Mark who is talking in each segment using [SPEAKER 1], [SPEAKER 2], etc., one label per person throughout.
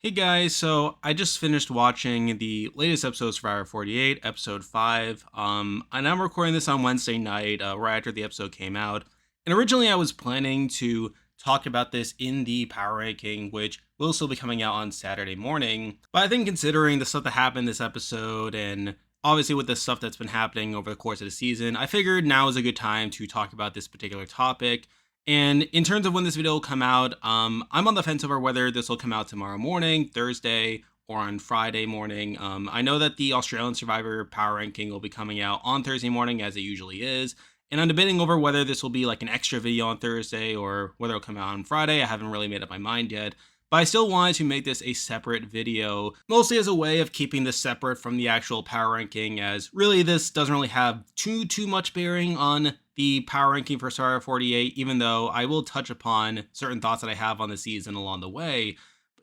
[SPEAKER 1] Hey guys, so I just finished watching the latest episode of Survivor 48, episode 5. And I'm recording this on Wednesday night, right after the episode came out. And originally I was planning to talk about this in the power ranking, which will still be coming out on Saturday morning. But I think considering the stuff that happened this episode and obviously with the stuff that's been happening over the course of the season, I figured now is a good time to talk about this particular topic. And in terms of when this video will come out, I'm on the fence over whether this will come out tomorrow morning, Thursday, or on Friday morning. I know that the Australian Survivor Power Ranking will be coming out on Thursday morning, as it usually is. And I'm debating over whether this will be like an extra video on Thursday or whether it'll come out on Friday. I haven't really made up my mind yet. But I still wanted to make this a separate video, mostly as a way of keeping this separate from the actual power ranking, as really this doesn't really have too much bearing on the power ranking for Survivor 48, even though I will touch upon certain thoughts that I have on the season along the way.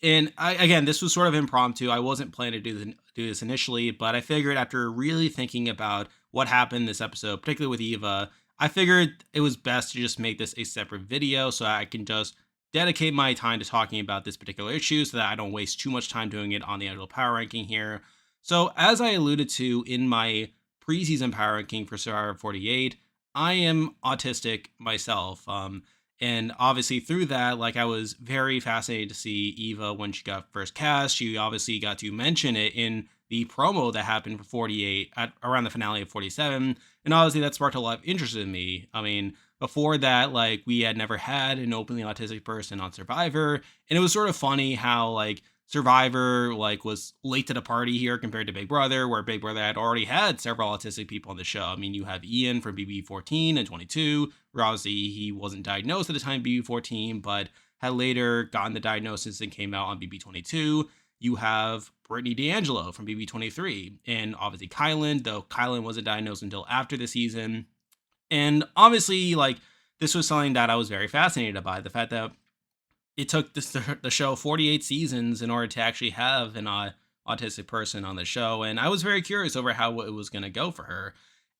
[SPEAKER 1] And again, this was sort of impromptu. I wasn't planning to do this initially, but I figured after really thinking about what happened this episode, particularly with Eva, I figured it was best to just make this a separate video so I can just dedicate my time to talking about this particular issue so that I don't waste too much time doing it on the actual power ranking here. So, as I alluded to in my preseason power ranking for Survivor 48, I am autistic myself. And obviously through that, like I was very fascinated to see Eva when she got first cast. She obviously got to mention it in the promo that happened for 48 at around the finale of 47. And obviously that sparked a lot of interest in me. I mean, before that, like we had never had an openly autistic person on Survivor. And it was sort of funny how like Survivor like was late to the party here compared to Big Brother, where Big Brother had already had several autistic people on the show. I mean, you have Ian from BB14 and 22, where obviously he wasn't diagnosed at the time BB14, but had later gotten the diagnosis and came out on BB22. You have Brittany D'Angelo from BB23, and obviously Kylan, though Kylan wasn't diagnosed until after the season. And obviously, like, this was something that I was very fascinated by, the fact that it took the show 48 seasons in order to actually have an autistic person on the show, and I was very curious over how it was going to go for her.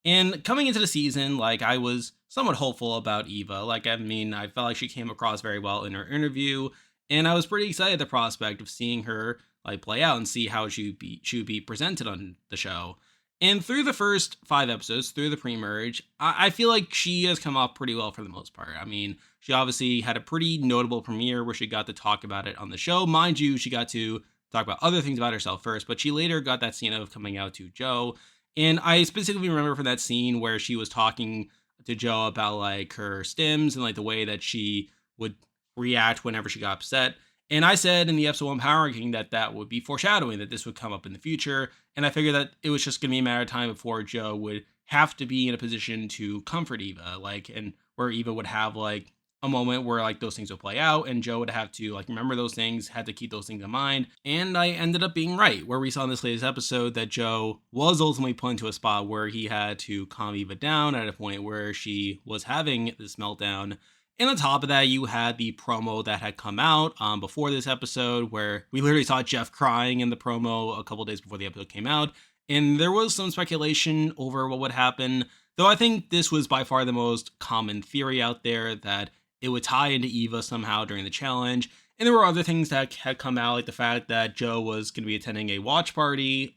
[SPEAKER 1] And coming into the season, like I was somewhat hopeful about Eva. Like I mean, I felt like she came across very well in her interview, and I was pretty excited at the prospect of seeing her like play out and see how she would be presented on the show. And through the first 5 episodes, through the pre-merge, I feel like she has come off pretty well for the most part. I mean, she obviously had a pretty notable premiere where she got to talk about it on the show. Mind you, she got to talk about other things about herself first, but she later got that scene of coming out to Joe. And I specifically remember from that scene where she was talking to Joe about like her stims and like the way that she would react whenever she got upset. And I said in the episode 1 Power Ranking that that would be foreshadowing that this would come up in the future. And I figured that it was just going to be a matter of time before Joe would have to be in a position to comfort Eva, like, and where Eva would have like a moment where like those things would play out and Joe would have to like remember those things, had to keep those things in mind. And I ended up being right, where we saw in this latest episode that Joe was ultimately put into a spot where he had to calm Eva down at a point where she was having this meltdown. And on top of that, you had the promo that had come out before this episode, where we literally saw Jeff crying in the promo a couple days before the episode came out. And there was some speculation over what would happen, though I think this was by far the most common theory out there, that it would tie into Eva somehow during the challenge. And there were other things that had come out, like the fact that Joe was going to be attending a watch party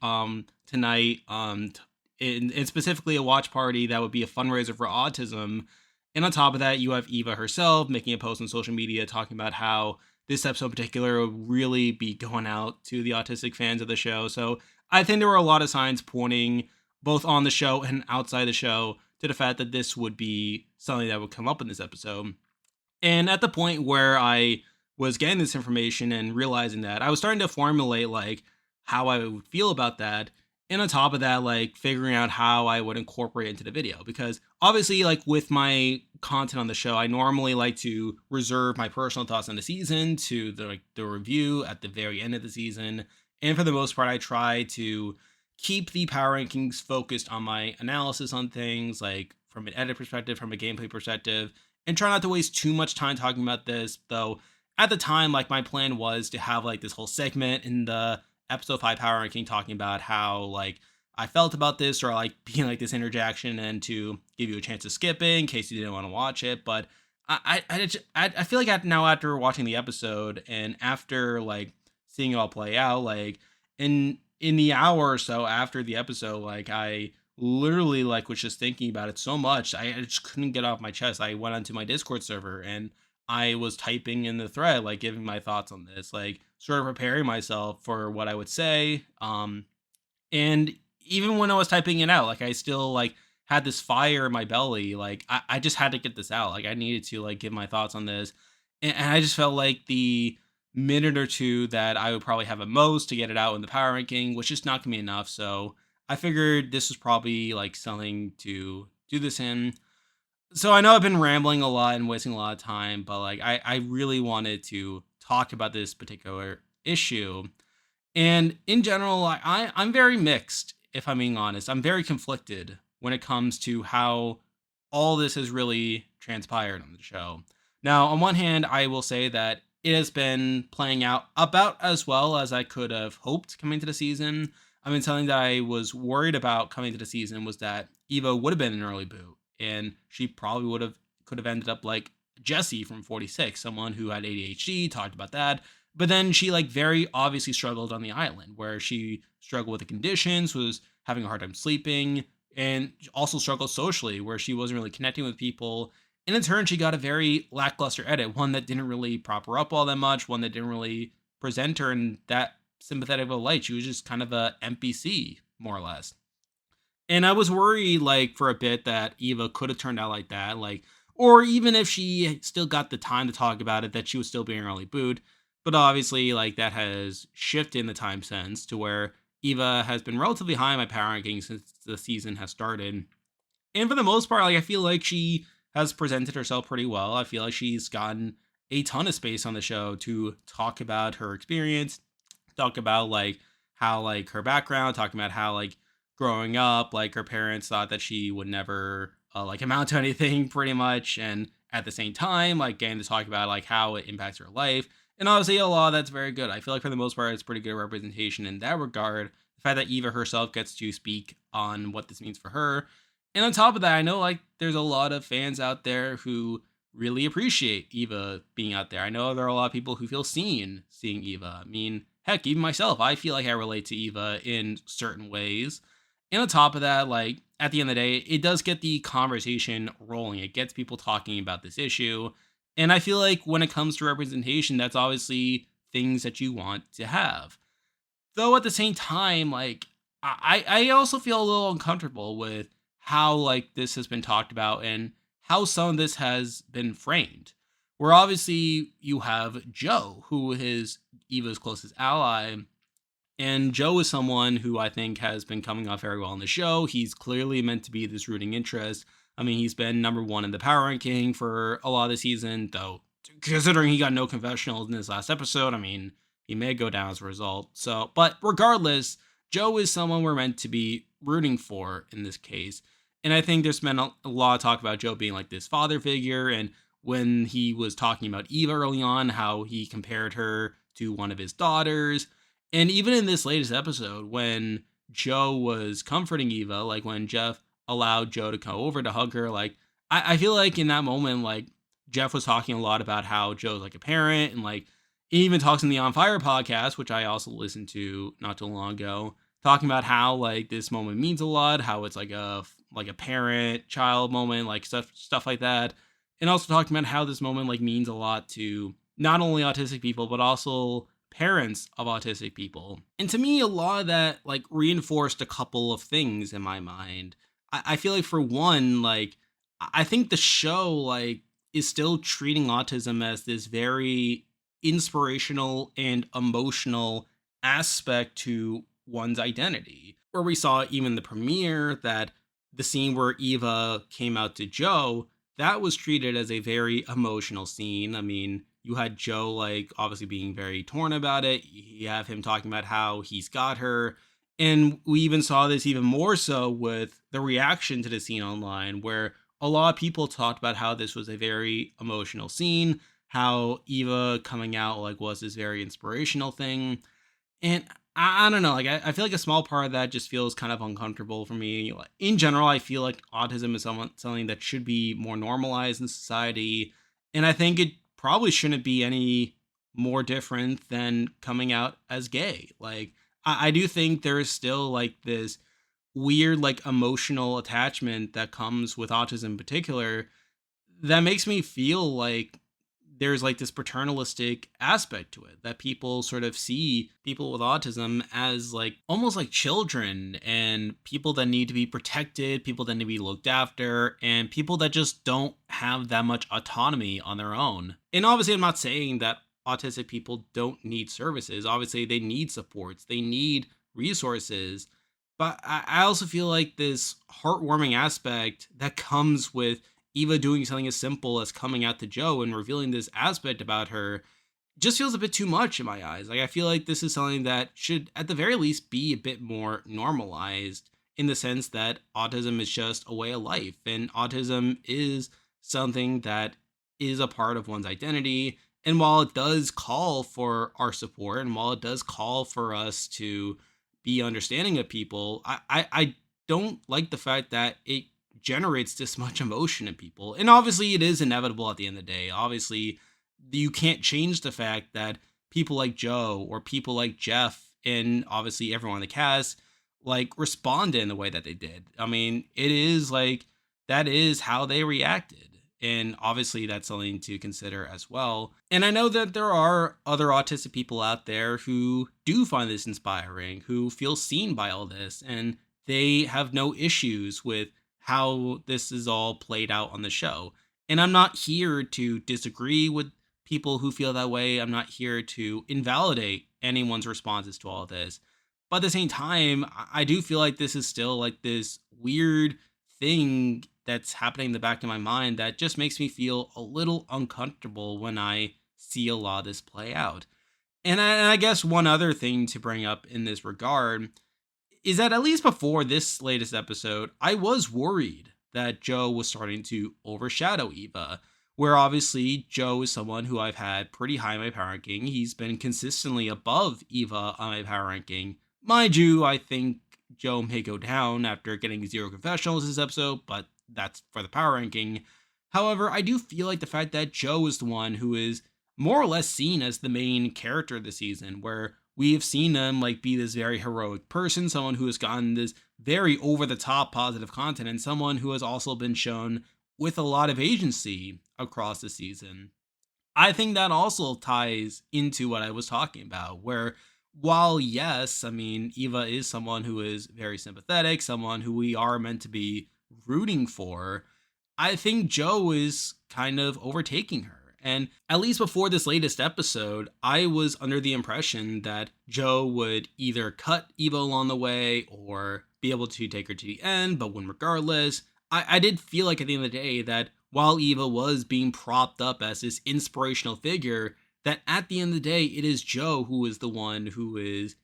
[SPEAKER 1] tonight, and specifically a watch party that would be a fundraiser for autism. And on top of that, you have Eva herself making a post on social media talking about how this episode in particular would really be going out to the autistic fans of the show. So I think there were a lot of signs pointing both on the show and outside the show to the fact that this would be something that would come up in this episode. And at the point where I was getting this information and realizing that, I was starting to formulate like how I would feel about that. And on top of that, like figuring out how I would incorporate it into the video. Because obviously, like with my content on the show, I normally like to reserve my personal thoughts on the season to the review at the very end of the season. And for the most part, I try to keep the power rankings focused on my analysis on things, like from an edit perspective, from a gameplay perspective, and try not to waste too much time talking about this. Though at the time, like my plan was to have like this whole segment in the episode 5 power ranking talking about how like I felt about this, or like being like this interjection, and to give you a chance to skip it in case you didn't want to watch it. But I feel like now after watching the episode and after like seeing it all play out. Like in the hour or so after the episode, like I literally like was just thinking about it so much. I just couldn't get off my chest. I went onto my Discord server and I was typing in the thread, like giving my thoughts on this, like sort of preparing myself for what I would say. And even when I was typing it out, like I still like had this fire in my belly. Like I just had to get this out. Like I needed to like give my thoughts on this. And I just felt like the minute or two that I would probably have at most to get it out in the power ranking was just not gonna be enough. So I figured this was probably like something to do this in. So I know I've been rambling a lot and wasting a lot of time, but like I really wanted to talk about this particular issue. And in general, I'm very mixed, if I'm being honest. I'm very conflicted when it comes to how all this has really transpired on the show. Now, on one hand, I will say that it has been playing out about as well as I could have hoped coming to the season. I mean, something that I was worried about coming to the season was that Eva would have been an early boot, and she probably could have ended up like Jesse from 46, someone who had ADHD, talked about that, but then she like very obviously struggled on the island where she struggled with the conditions, was having a hard time sleeping, and also struggled socially where she wasn't really connecting with people. And in turn, she got a very lackluster edit, one that didn't really prop her up all that much, one that didn't really present her in that sympathetic of a light. She was just kind of a NPC, more or less. And I was worried, like, for a bit that Eva could have turned out like that, like, or even if she still got the time to talk about it, that she was still being early booed. But obviously, like, that has shifted in the time since to where Eva has been relatively high in my power ranking since the season has started. And for the most part, like, I feel like she has presented herself pretty well. I feel like she's gotten a ton of space on the show to talk about her experience, talk about like how like her background, talking about how like growing up, like her parents thought that she would never like amount to anything pretty much, and at the same time, like getting to talk about like how it impacts her life. And obviously, a lot that's very good. I feel like for the most part, it's pretty good representation in that regard. The fact that Eva herself gets to speak on what this means for her, and on top of that, I know like there's a lot of fans out there who really appreciate Eva being out there. I know there are a lot of people who feel seen seeing Eva. I mean, heck, even myself, I feel like I relate to Eva in certain ways. And on top of that, like at the end of the day, it does get the conversation rolling. It gets people talking about this issue. And I feel like when it comes to representation, that's obviously things that you want to have. Though at the same time, like I also feel a little uncomfortable with how like this has been talked about and how some of this has been framed. Where obviously you have Joe, who is Eva's closest ally, and Joe is someone who I think has been coming off very well in the show. He's clearly meant to be this rooting interest. I mean, he's been number one in the power ranking for a lot of the season, though, considering he got no confessionals in this last episode, I mean, he may go down as a result. So, but regardless, Joe is someone we're meant to be rooting for in this case. And I think there's been a lot of talk about Joe being like this father figure. And when he was talking about Eva early on, how he compared her to one of his daughters. And even in this latest episode, when Joe was comforting Eva, like when Jeff allowed Joe to come over to hug her, like I feel like in that moment, like Jeff was talking a lot about how Joe's like a parent, and like he even talks in the On Fire podcast, which I also listened to not too long ago, talking about how like this moment means a lot, how it's like a parent child moment, like stuff like that, and also talking about how this moment like means a lot to not only autistic people but also parents of autistic people. And to me, a lot of that like reinforced a couple of things in my mind. I feel like for one, like I think the show like is still treating autism as this very inspirational and emotional aspect to one's identity. Where we saw even the premiere that the scene where Eva came out to Joe, that was treated as a very emotional scene. I mean, you had Joe like obviously being very torn about it. You have him talking about how he's got her. And we even saw this even more so with the reaction to the scene online, where a lot of people talked about how this was a very emotional scene, how Eva coming out like was this very inspirational thing. And I don't know, like I feel like a small part of that just feels kind of uncomfortable for me. Like, in general, I feel like autism is something that should be more normalized in society, and I think it probably shouldn't be any more different than coming out as gay. Like, I do think there is still like this weird, like, emotional attachment that comes with autism in particular that makes me feel like there's like this paternalistic aspect to it, that people sort of see people with autism as like almost like children and people that need to be protected, people that need to be looked after, and people that just don't have that much autonomy on their own. And obviously, I'm not saying that autistic people don't need services. Obviously, they need supports, they need resources. But I also feel like this heartwarming aspect that comes with Eva doing something as simple as coming out to Joe and revealing this aspect about her just feels a bit too much in my eyes. Like, I feel like this is something that should, at the very least, be a bit more normalized in the sense that autism is just a way of life, and autism is something that is a part of one's identity. And while it does call for our support, and while it does call for us to be understanding of people, I don't like the fact that it generates this much emotion in people. And obviously, it is inevitable at the end of the day. Obviously, you can't change the fact that people like Joe or people like Jeff and obviously everyone in the cast like responded in the way that they did. I mean, it is like that is how they reacted. And obviously that's something to consider as well. And I know that there are other autistic people out there who do find this inspiring, who feel seen by all this, and they have no issues with how this is all played out on the show. And I'm not here to disagree with people who feel that way. I'm not here to invalidate anyone's responses to all this. But at the same time, I do feel like this is still like this weird thing that's happening in the back of my mind that just makes me feel a little uncomfortable when I see a lot of this play out. And I guess one other thing to bring up in this regard is that at least before this latest episode, I was worried that Joe was starting to overshadow Eva. Where obviously Joe is someone who I've had pretty high in my power ranking. He's been consistently above Eva on my power ranking. Mind you, I think Joe may go down after getting zero confessionals this episode, but that's for the power ranking. However, I do feel like the fact that Joe is the one who is more or less seen as the main character of the season, where we have seen him like be this very heroic person, someone who has gotten this very over the top positive content, and someone who has also been shown with a lot of agency across the season. I think that also ties into what I was talking about, where while yes, I mean, Eva is someone who is very sympathetic, someone who we are meant to be rooting for, I think Joe is kind of overtaking her. And at least before this latest episode, I was under the impression that Joe would either cut Eva along the way or be able to take her to the end, but when regardless, I did feel like at the end of the day that while Eva was being propped up as this inspirational figure, that at the end of the day, it is Joe who is the one who is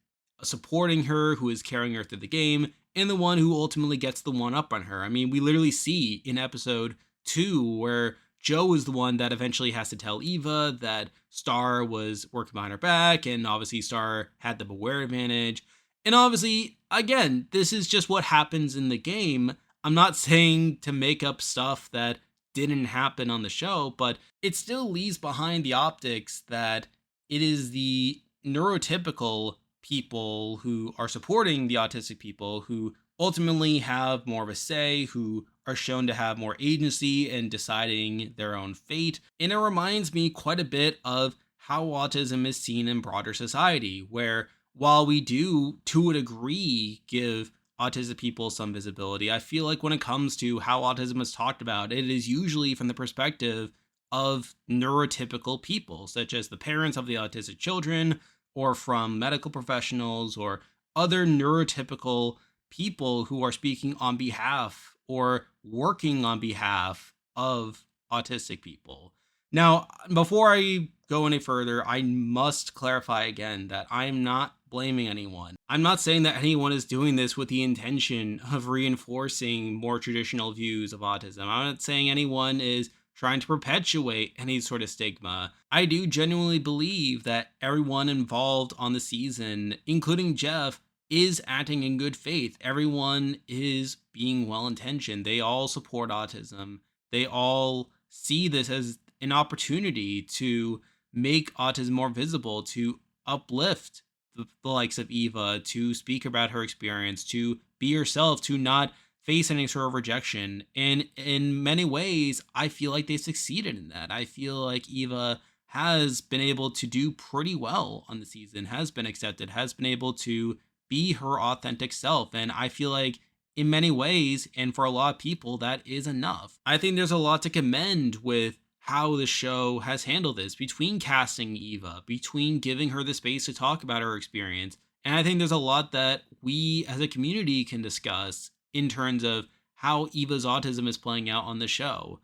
[SPEAKER 1] supporting her, who is carrying her through the game, and the one who ultimately gets the one up on her. I mean, we literally see in episode 2 where Joe is the one that eventually has to tell Eva that Star was working behind her back, and obviously Star had the beware advantage. And obviously, again, this is just what happens in the game. I'm not saying to make up stuff that didn't happen on the show, but it still leaves behind the optics that it is the neurotypical people who are supporting the autistic people who ultimately have more of a say, who are shown to have more agency in deciding their own fate. And it reminds me quite a bit of how autism is seen in broader society, where while we do, to a degree, give autistic people some visibility, I feel like when it comes to how autism is talked about, it is usually from the perspective of neurotypical people, such as the parents of the autistic children, or from medical professionals, or other neurotypical people who are speaking on behalf or working on behalf of autistic people. Now, before I go any further, I must clarify again that I'm not blaming anyone. I'm not saying that anyone is doing this with the intention of reinforcing more traditional views of autism. I'm not saying anyone is trying to perpetuate any sort of stigma. I do genuinely believe that everyone involved on the season, including Jeff, is acting in good faith. Everyone is being well intentioned. They all support autism. They all see this as an opportunity to make autism more visible, to uplift the likes of Eva, to speak about her experience, to be herself, to not face any sort of rejection. And in many ways, I feel like they succeeded in that. I feel like Eva has been able to do pretty well on the season, has been accepted, has been able to be her authentic self. And I feel like in many ways, and for a lot of people, that is enough. I think there's a lot to commend with how the show has handled this, between casting Eva, between giving her the space to talk about her experience. And I think there's a lot that we as a community can discuss in terms of how Eva's autism is playing out on the show.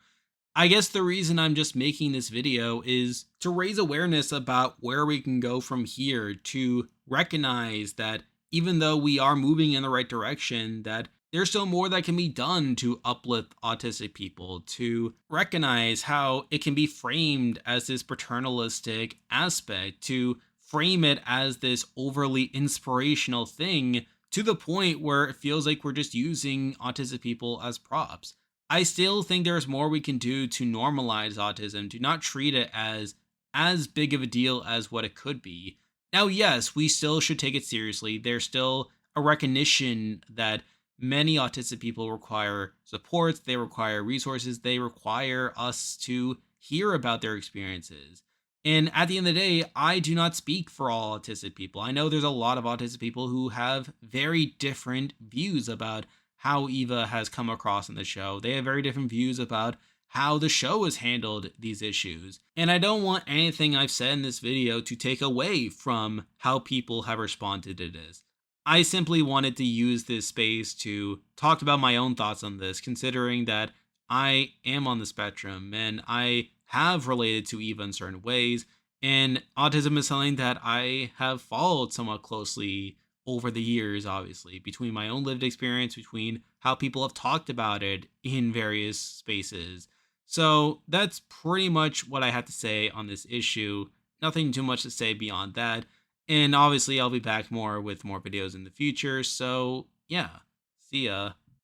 [SPEAKER 1] I guess the reason I'm just making this video is to raise awareness about where we can go from here, to recognize that even though we are moving in the right direction, that there's still more that can be done to uplift autistic people, to recognize how it can be framed as this paternalistic aspect, to frame it as this overly inspirational thing to the point where it feels like we're just using autistic people as props. I still think there's more we can do to normalize autism, to not treat it as big of a deal as what it could be. Now, yes, we still should take it seriously. There's still a recognition that many autistic people require supports, they require resources, they require us to hear about their experiences. And at the end of the day, I do not speak for all autistic people. I know there's a lot of autistic people who have very different views about how Eva has come across in the show. They have very different views about how the show has handled these issues. And I don't want anything I've said in this video to take away from how people have responded to this. I simply wanted to use this space to talk about my own thoughts on this, considering that I am on the spectrum and I have related to Eva in certain ways. And autism is something that I have followed somewhat closely over the years, obviously, between my own lived experience, between how people have talked about it in various spaces. So that's pretty much what I have to say on this issue. Nothing too much to say beyond that. And obviously, I'll be back more with more videos in the future. So, yeah, see ya.